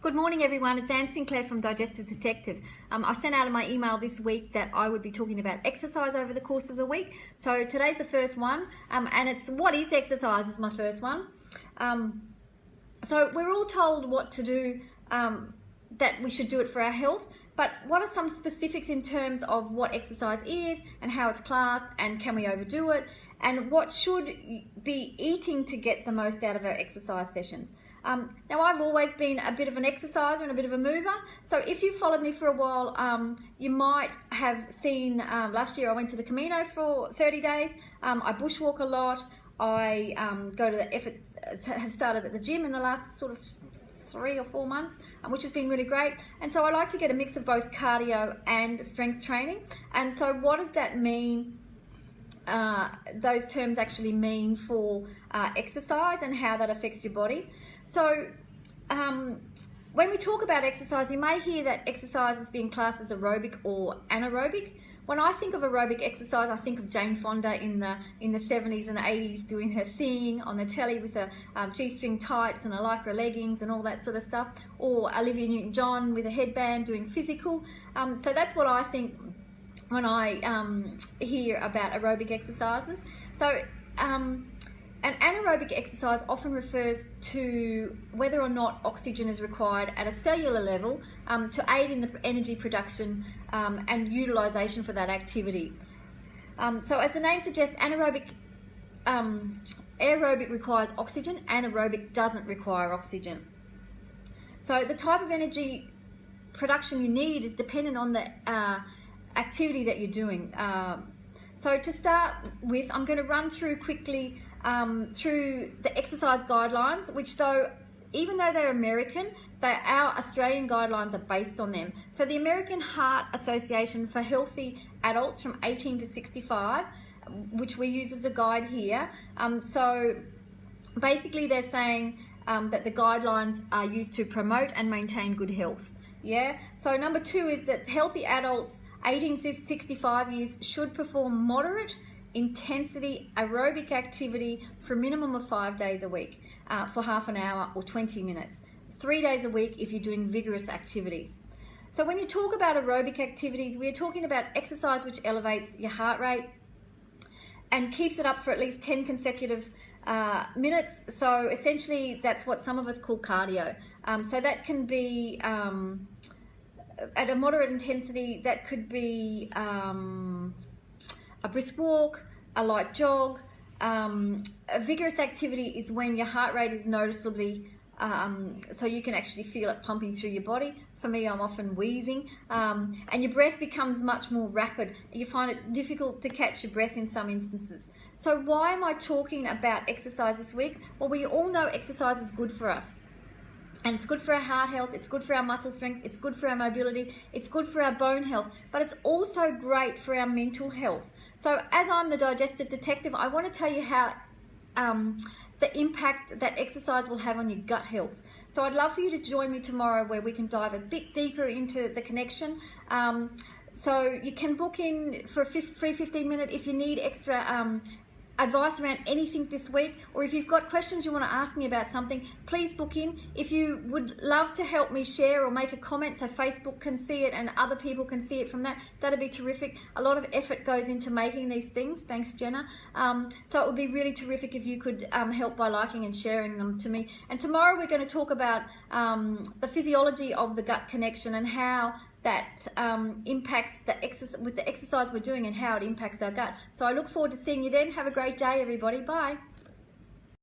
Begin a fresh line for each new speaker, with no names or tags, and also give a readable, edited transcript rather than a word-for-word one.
Good morning everyone, it's Anne Sinclair from Digestive Detective. I sent out in my email this week that I would be talking about exercise over the course of the week. So today's the first one, and it's what is exercise is my first one. So we're all told what to do, that we should do it for our health, but what are some specifics in terms of what exercise is and how it's classed, and can we overdo it, and what should be eating to get the most out of our exercise sessions. Now I've always been a bit of an exerciser and a bit of a mover, so if you've followed me for a while, you might have seen last year I went to the Camino for 30 days. I bushwalk a lot. I have started at the gym in the last sort of 3 or 4 months, which has been really great. And so I like to get a mix of both cardio and strength training. And so what does that mean? Those terms actually mean for exercise and how that affects your body. So when we talk about exercise, you may hear that exercise is being classed as aerobic or anaerobic. When I think of aerobic exercise, I think of Jane Fonda in the 70s and 80s doing her thing on the telly with the G-string tights and the lycra leggings and all that sort of stuff, or Olivia Newton-John with a headband doing physical. So that's what I think when I hear about aerobic exercises. So an anaerobic exercise often refers to whether or not oxygen is required at a cellular level to aid in the energy production and utilization for that activity. So as the name suggests, aerobic requires oxygen, anaerobic doesn't require oxygen. So the type of energy production you need is dependent on the activity that you're doing. So to start with, I'm going to run through quickly through the exercise guidelines, which even though they're American, our Australian guidelines are based on them. So the American Heart Association for healthy adults from 18 to 65, which we use as a guide here. So basically they're saying that the guidelines are used to promote and maintain good health. Yeah. So number 2 is that healthy adults 18 to 65 years should perform moderate intensity aerobic activity for a minimum of 5 days a week for half an hour or 20 minutes. 3 days a week if you're doing vigorous activities. So when you talk about aerobic activities, we're talking about exercise which elevates your heart rate and keeps it up for at least 10 consecutive minutes. So essentially that's what some of us call cardio. So that can be at a moderate intensity, that could be a brisk walk, a light jog. A vigorous activity is when your heart rate is noticeably, so you can actually feel it pumping through your body. For me, I'm often wheezing, and your breath becomes much more rapid. You find it difficult to catch your breath in some instances. So why am I talking about exercise this week? Well, we all know exercise is good for us. And it's good for our heart health, it's good for our muscle strength, it's good for our mobility, it's good for our bone health, but it's also great for our mental health. So as I'm the Digestive Detective, I want to tell you how the impact that exercise will have on your gut health. So I'd love for you to join me tomorrow where we can dive a bit deeper into the connection. So you can book in for a free 15-minute if you need extra advice around anything this week, or if you've got questions you want to ask me about something, please book in. If you would love to help me share or make a comment so Facebook can see it and other people can see it from that'd be terrific. A lot of effort goes into making these things, thanks Jenna. So it would be really terrific if you could help by liking and sharing them to me. And tomorrow we're going to talk about the physiology of the gut connection and how that impacts with the exercise we're doing and how it impacts our gut. So I look forward to seeing you then. Have a great day, everybody. Bye.